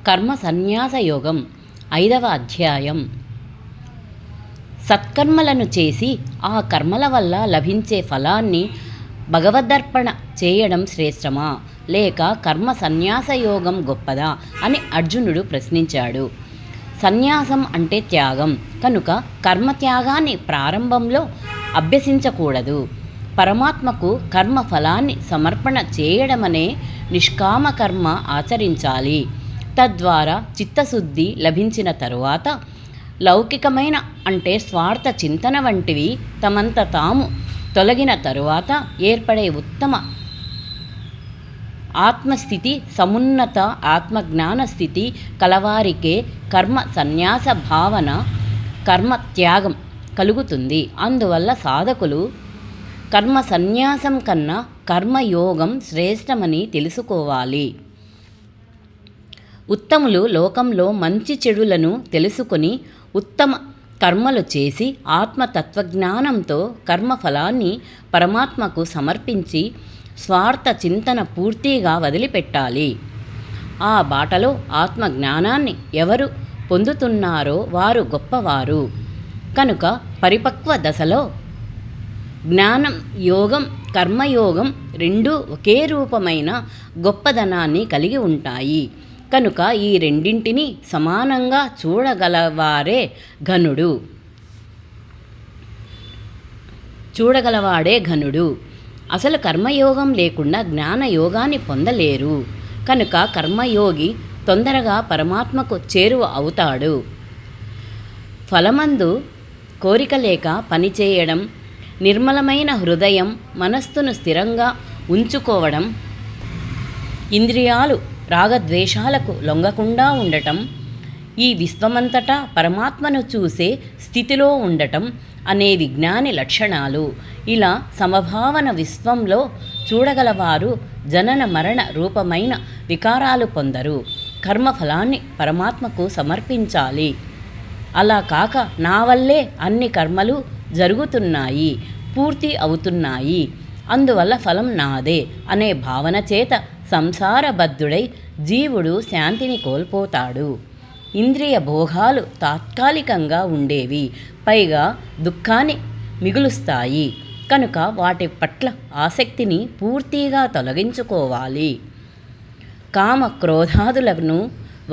కర్మ సన్యాస యోగం 5వ అధ్యాయం. సత్కర్మలను చేసి ఆ కర్మల వల్ల లభించే ఫలాన్ని భగవదర్పణ చేయడం శ్రేష్టమా లేక కర్మ సన్యాస యోగం గొప్పదా అని అర్జునుడు ప్రశ్నించాడు. సన్యాసం అంటే త్యాగం కనుక కర్మత్యాగాన్ని ప్రారంభంలో అభ్యసించకూడదు. పరమాత్మకు కర్మ ఫలాన్ని సమర్పణ చేయడమనే నిష్కామ కర్మ ఆచరించాలి. తద్వారా చిత్తశుద్ధి లభించిన తరువాత లౌకికమైన అంటే స్వార్థ చింతన వంటివి తమంత తాము తొలగిన తరువాత ఏర్పడే ఉత్తమ ఆత్మస్థితి, సమున్నత ఆత్మజ్ఞాన స్థితి కలవారికే కర్మ సన్యాస భావన, కర్మ త్యాగం కలుగుతుంది. అందువల్ల సాధకులు కర్మ సన్యాసం కన్నా కర్మయోగం శ్రేష్టమని తెలుసుకోవాలి. ఉత్తములు లోకంలో మంచి చెడులను తెలుసుకొని ఉత్తమ కర్మలు చేసి ఆత్మతత్వజ్ఞానంతో కర్మఫలాన్ని పరమాత్మకు సమర్పించి స్వార్థ చింతన పూర్తిగా వదిలిపెట్టాలి. ఆ బాటలో ఆత్మజ్ఞానాన్ని ఎవరు పొందుతున్నారో వారు గొప్పవారు. కనుక పరిపక్వ దశలో జ్ఞానం, యోగం, కర్మయోగం రెండూ ఒకే రూపమైన గొప్పదనాన్ని కలిగి ఉంటాయి. కనుక ఈ రెండింటినీ సమానంగా చూడగలవాడే ఘనుడు. అసలు కర్మయోగం లేకుండా జ్ఞానయోగాన్ని పొందలేరు. కనుక కర్మయోగి తొందరగా పరమాత్మకు చేరువ అవుతాడు. ఫలమందు కోరిక లేక పనిచేయడం, నిర్మలమైన హృదయం, మనస్సును స్థిరంగా ఉంచుకోవడం, ఇంద్రియాలు రాగద్వేషాలకు లొంగకుండా ఉండటం, ఈ విశ్వమంతటా పరమాత్మను చూసే స్థితిలో ఉండటం అనే విజ్ఞాని లక్షణాలు. ఇలా సమభావన విశ్వంలో చూడగలవారు జనన మరణ రూపమైన వికారాలు పొందరు. కర్మఫలాన్ని పరమాత్మకు సమర్పించాలి. అలా కాక నా వల్లే అన్ని కర్మలు జరుగుతున్నాయి, పూర్తి అవుతున్నాయి, అందువల్ల ఫలం నాదే అనే భావన చేత సంసారబద్ధుడై జీవుడు శాంతిని కోల్పోతాడు. ఇంద్రియ భోగాలు తాత్కాలికంగా ఉండేవి, పైగా దుఃఖాన్ని మిగులుస్తాయి. కనుక వాటి పట్ల ఆసక్తిని పూర్తిగా తొలగించుకోవాలి. కామ క్రోధాదులను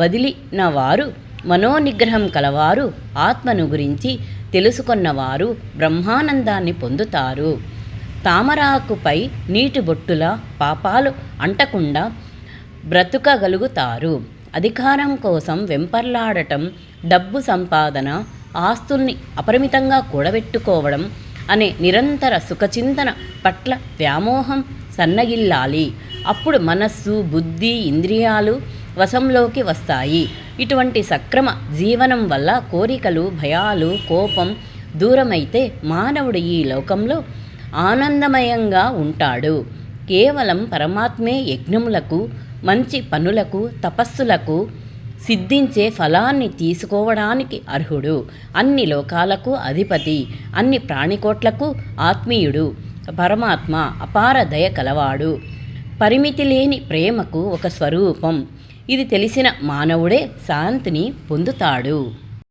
వదిలిన వారు, మనోనిగ్రహం కలవారు, ఆత్మను గురించి తెలుసుకున్నవారు బ్రహ్మానందాన్ని పొందుతారు. తామరాకుపై నీటి బొట్టుల పాపాలు అంటకుండా బ్రతుకగలుగుతారు. అధికారం కోసం వెంపర్లాడటం, డబ్బు సంపాదన, ఆస్తుల్ని అపరిమితంగా కూడబెట్టుకోవడం అనే నిరంతర సుఖచింతన పట్ల వ్యామోహం సన్నగిల్లాలి. అప్పుడు మనస్సు, బుద్ధి, ఇంద్రియాలు వశంలోకి వస్తాయి. ఇటువంటి సక్రమ జీవనం వల్ల కోరికలు, భయాలు, కోపం దూరమైతే మానవుడు ఈ లోకంలో ఆనందమయంగా ఉంటాడు. కేవలం పరమాత్మే యజ్ఞములకు, మంచి పనులకు, తపస్సులకు సిద్ధించే ఫలాన్ని తీసుకోవడానికి అర్హుడు. అన్ని లోకాలకు అధిపతి, అన్ని ప్రాణికోట్లకు ఆత్మీయుడు. పరమాత్మ అపార దయ కలవాడు, పరిమితి లేని ప్రేమకు ఒక స్వరూపం. ఇది తెలిసిన మానవుడే శాంతిని పొందుతాడు.